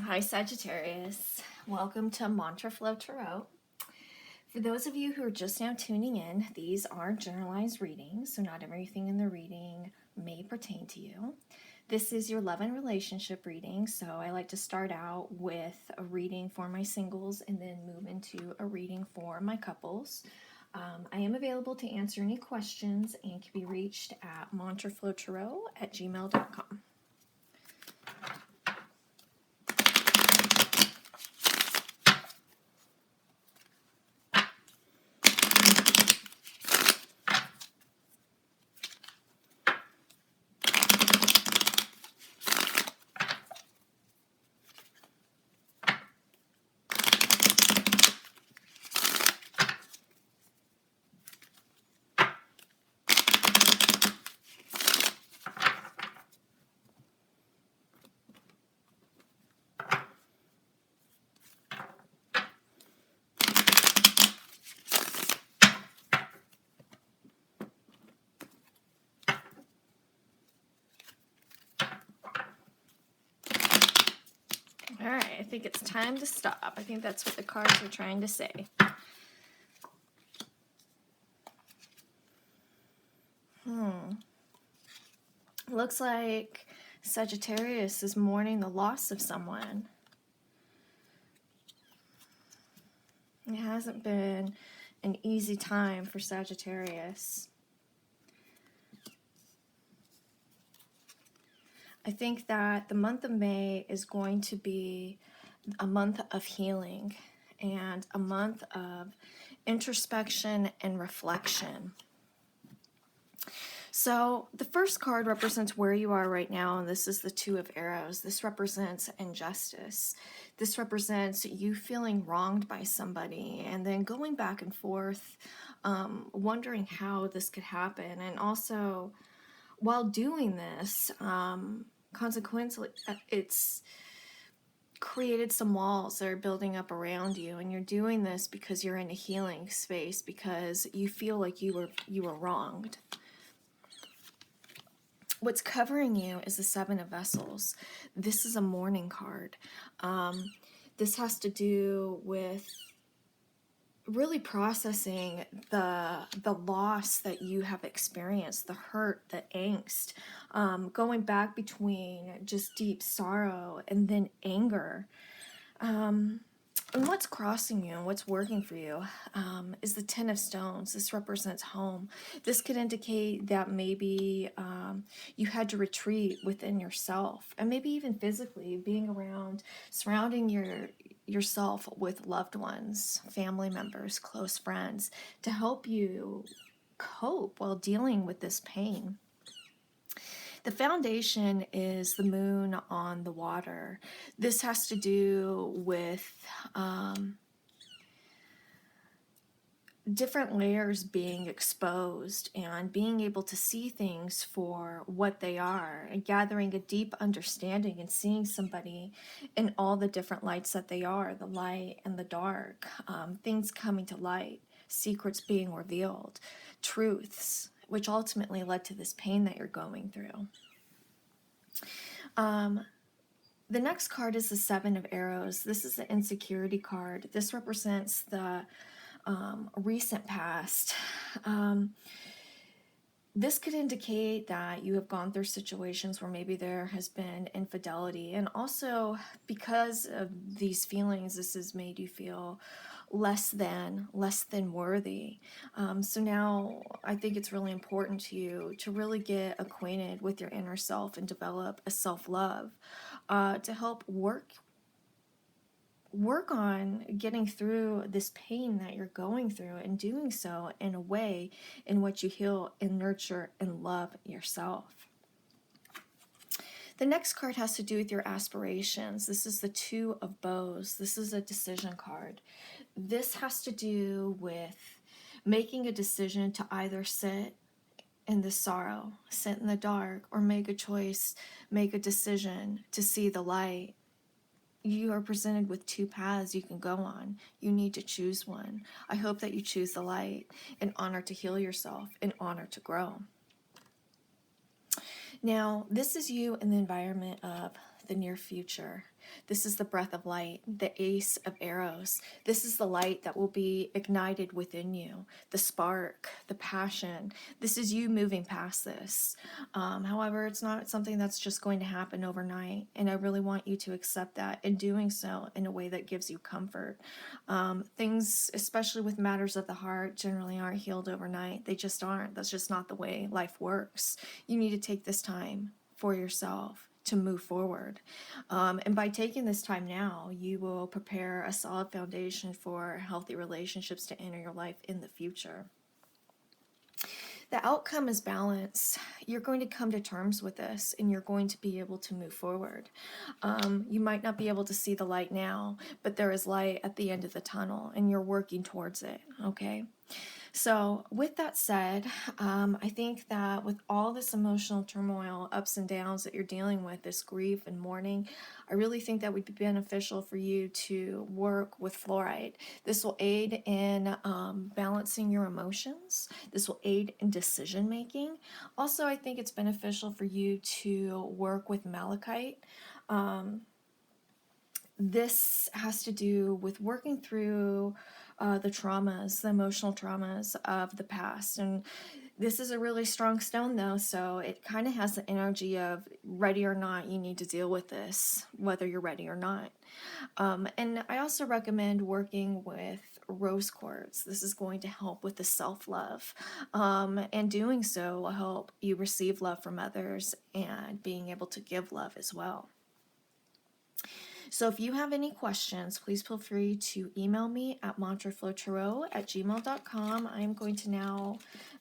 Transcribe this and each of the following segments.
Hi Sagittarius, welcome to Mantra Flow Tarot. For those of you who are just now tuning in, these are generalized readings, so not everything in the reading may pertain to you. This is your love and relationship reading, so I like to start out with a reading for my singles and then move into a reading for my couples. I am available to answer any questions and can be reached at mantraflowtarot@gmail.com. All right, I think it's time to stop. I think that's what the cards are trying to say. Looks like Sagittarius is mourning the loss of someone. It hasn't been an easy time for Sagittarius. I think that the month of May is going to be a month of healing and a month of introspection and reflection. So the first card represents where you are right now, and this is the Two of Arrows. This represents injustice. This represents you feeling wronged by somebody and then going back and forth, wondering how this could happen. And also, while doing this, consequently, it's created some walls that are building up around you, and you're doing this because you're in a healing space, because you feel like you were wronged. What's covering you is the Seven of Vessels. This is a mourning card. This has to do with really processing the loss that you have experienced, the hurt, the angst, going back between just deep sorrow and then anger. And what's crossing you and what's working for you is the Ten of Stones. This represents home. This could indicate that maybe you had to retreat within yourself, and maybe even physically being around, surrounding yourself with loved ones, family members, close friends, to help you cope while dealing with this pain. The foundation is the moon on the water. This has to do with different layers being exposed and being able to see things for what they are, and gathering a deep understanding and seeing somebody in all the different lights that they are, the light and the dark, things coming to light, secrets being revealed, truths, which ultimately led to this pain that you're going through. The next card is the Seven of Arrows. This is the insecurity card. This represents the recent past. This could indicate that you have gone through situations where maybe there has been infidelity, and also because of these feelings, this has made you feel less than worthy. So now I think it's really important to you to really get acquainted with your inner self and develop a self-love to help work on getting through this pain that you're going through, and doing so in a way in which you heal and nurture and love yourself. The next card has to do with your aspirations. This is the Two of Bows. This is a decision card. This has to do with making a decision to either sit in the sorrow, sit in the dark, or make a choice, make a decision to see the light. You are presented with two paths you can go on. You need to choose one. I hope that you choose the light in honor to heal yourself, in honor to grow. Now, this is you in the environment of the near future. This is the breath of light, the ace of arrows. This is the light that will be ignited within you, the spark, the passion. This is you moving past this. However, it's not something that's just going to happen overnight, and I really want you to accept that, and doing so in a way that gives you comfort. Things, especially with matters of the heart, generally aren't healed overnight. They just aren't. That's just not the way life works. You need to take this time for yourself to move forward. And by taking this time now, you will prepare a solid foundation for healthy relationships to enter your life in the future. The outcome is balance. You're going to come to terms with this, and you're going to be able to move forward. You might not be able to see the light now, but there is light at the end of the tunnel, and you're working towards it, okay? So with that said, I think that with all this emotional turmoil, ups and downs that you're dealing with, this grief and mourning, I really think that would be beneficial for you to work with fluoride. This will aid in balancing your emotions. This will aid in decision making. Also, I think it's beneficial for you to work with malachite. This has to do with working through the traumas, the emotional traumas of the past. And this is a really strong stone, though, so it kind of has the energy of ready or not, you need to deal with this, whether you're ready or not. And I also recommend working with rose quartz. This is going to help with the self-love. And doing so will help you receive love from others and being able to give love as well. So if you have any questions, please feel free to email me at mantraflowtarot@gmail.com. I'm going to now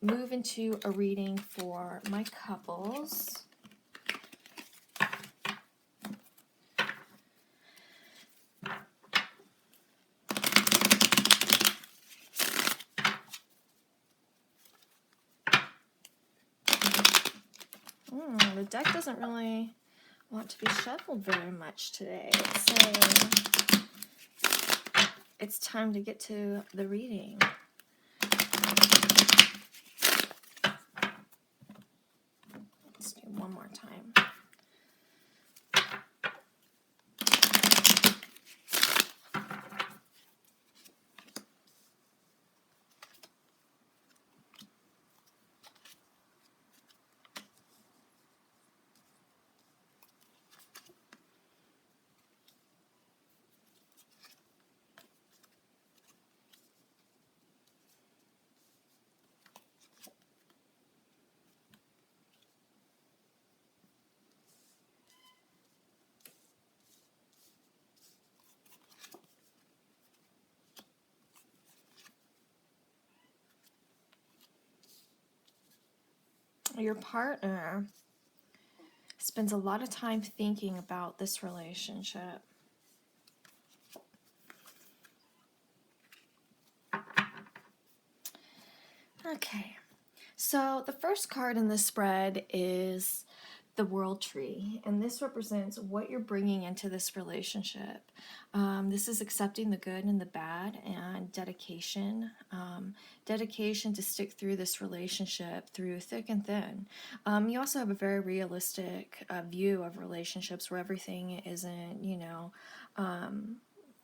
move into a reading for my couples. The deck doesn't really want to be shuffled very much today, so it's time to get to the reading. Let's do one more time. Your partner spends a lot of time thinking about this relationship. Okay, so the first card in this spread is the World Tree, and this represents what you're bringing into this relationship. This is accepting the good and the bad, and dedication. Dedication to stick through this relationship through thick and thin. You also have a very realistic view of relationships where everything isn't,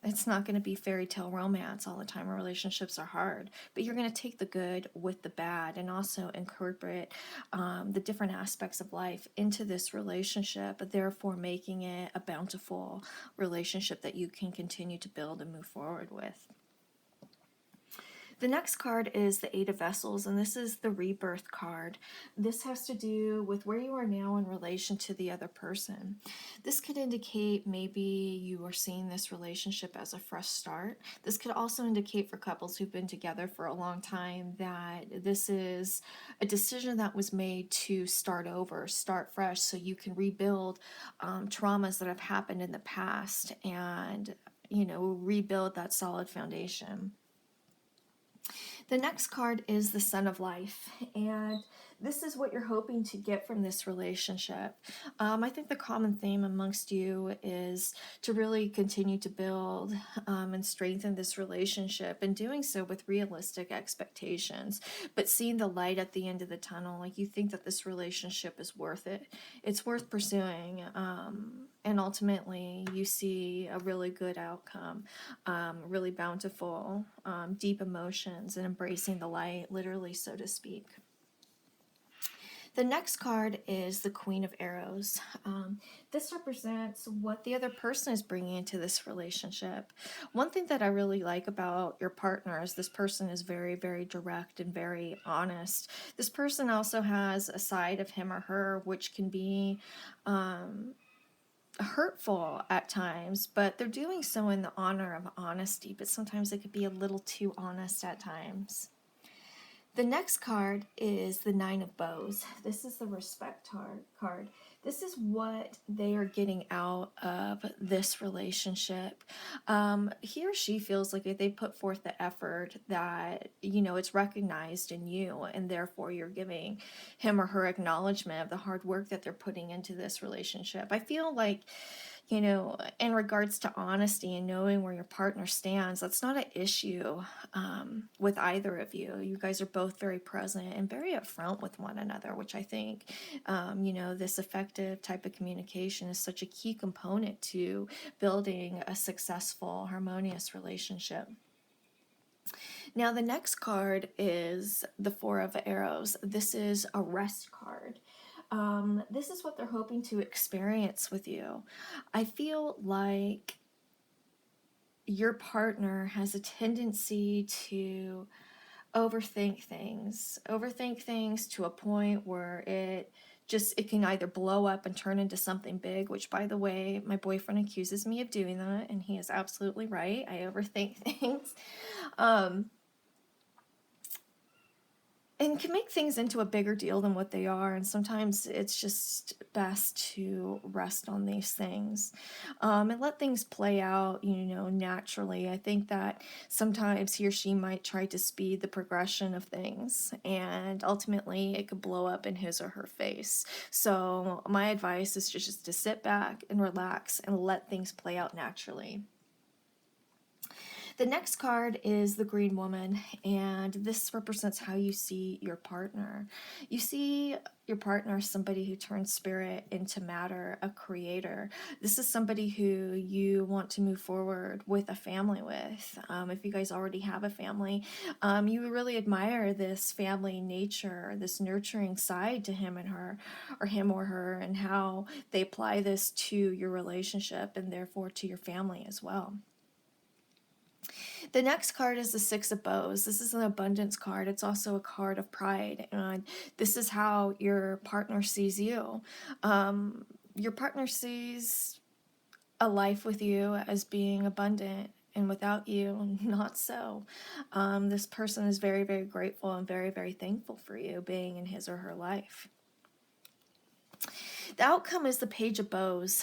it's not going to be fairy tale romance all the time. Relationships are hard, but you're going to take the good with the bad and also incorporate the different aspects of life into this relationship, therefore making it a bountiful relationship that you can continue to build and move forward with. The next card is the Eight of Vessels, and this is the rebirth card. This has to do with where you are now in relation to the other person. This could indicate maybe you are seeing this relationship as a fresh start. This could also indicate for couples who've been together for a long time that this is a decision that was made to start over, start fresh, so you can rebuild traumas that have happened in the past and, rebuild that solid foundation. The next card is the Sun of Life, and this is what you're hoping to get from this relationship. I think the common theme amongst you is to really continue to build and strengthen this relationship, and doing so with realistic expectations, but seeing the light at the end of the tunnel. Like, you think that this relationship is worth it. It's worth pursuing. and ultimately you see a really good outcome, really bountiful, deep emotions, and embracing the light, literally, so to speak. The next card is the Queen of Arrows. This represents what the other person is bringing into this relationship. One thing that I really like about your partner is this person is very, very direct and very honest. This person also has a side of him or her which can be hurtful at times, but they're doing so in the honor of honesty, but sometimes it could be a little too honest at times. The next card is the Nine of Bows. This is the respect card. This is what they are getting out of this relationship. He or she feels like if they put forth the effort that, it's recognized in you, and therefore you're giving him or her acknowledgement of the hard work that they're putting into this relationship. I feel like, in regards to honesty and knowing where your partner stands, that's not an issue with either of you. You guys are both very present and very upfront with one another, which I think, this effective type of communication is such a key component to building a successful, harmonious relationship. Now, the next card is the Four of Arrows. This is a rest card. This is what they're hoping to experience with you. I feel like your partner has a tendency to overthink things to a point where it can either blow up and turn into something big, which, by the way, my boyfriend accuses me of doing that, and he is absolutely right. I overthink things. And can make things into a bigger deal than what they are, and sometimes it's just best to rest on these things, and let things play out, naturally. I think that sometimes he or she might try to speed the progression of things, and ultimately it could blow up in his or her face. So my advice is just to sit back and relax and let things play out naturally. The next card is the Green Woman, and this represents how you see your partner. You see your partner as somebody who turns spirit into matter, a creator. This is somebody who you want to move forward with a family with. If you guys already have a family, you really admire this family nature, this nurturing side to him and her, or him or her, and how they apply this to your relationship and therefore to your family as well. The next card is the Six of Bows. This is an abundance card. It's also a card of pride, and this is how your partner sees you. Your partner sees a life with you as being abundant, and without you, not so. This person is very, very grateful and very, very thankful for you being in his or her life. The outcome is the Page of Bows.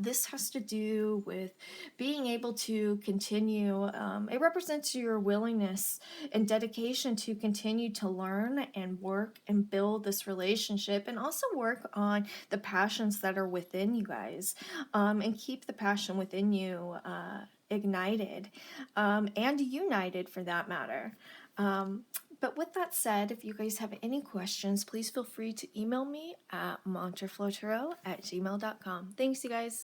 This has to do with being able to continue. It represents your willingness and dedication to continue to learn and work and build this relationship, and also work on the passions that are within you guys, and keep the passion within you ignited and united, for that matter. But with that said, if you guys have any questions, please feel free to email me at mantraflowtarot@gmail.com. Thanks, you guys.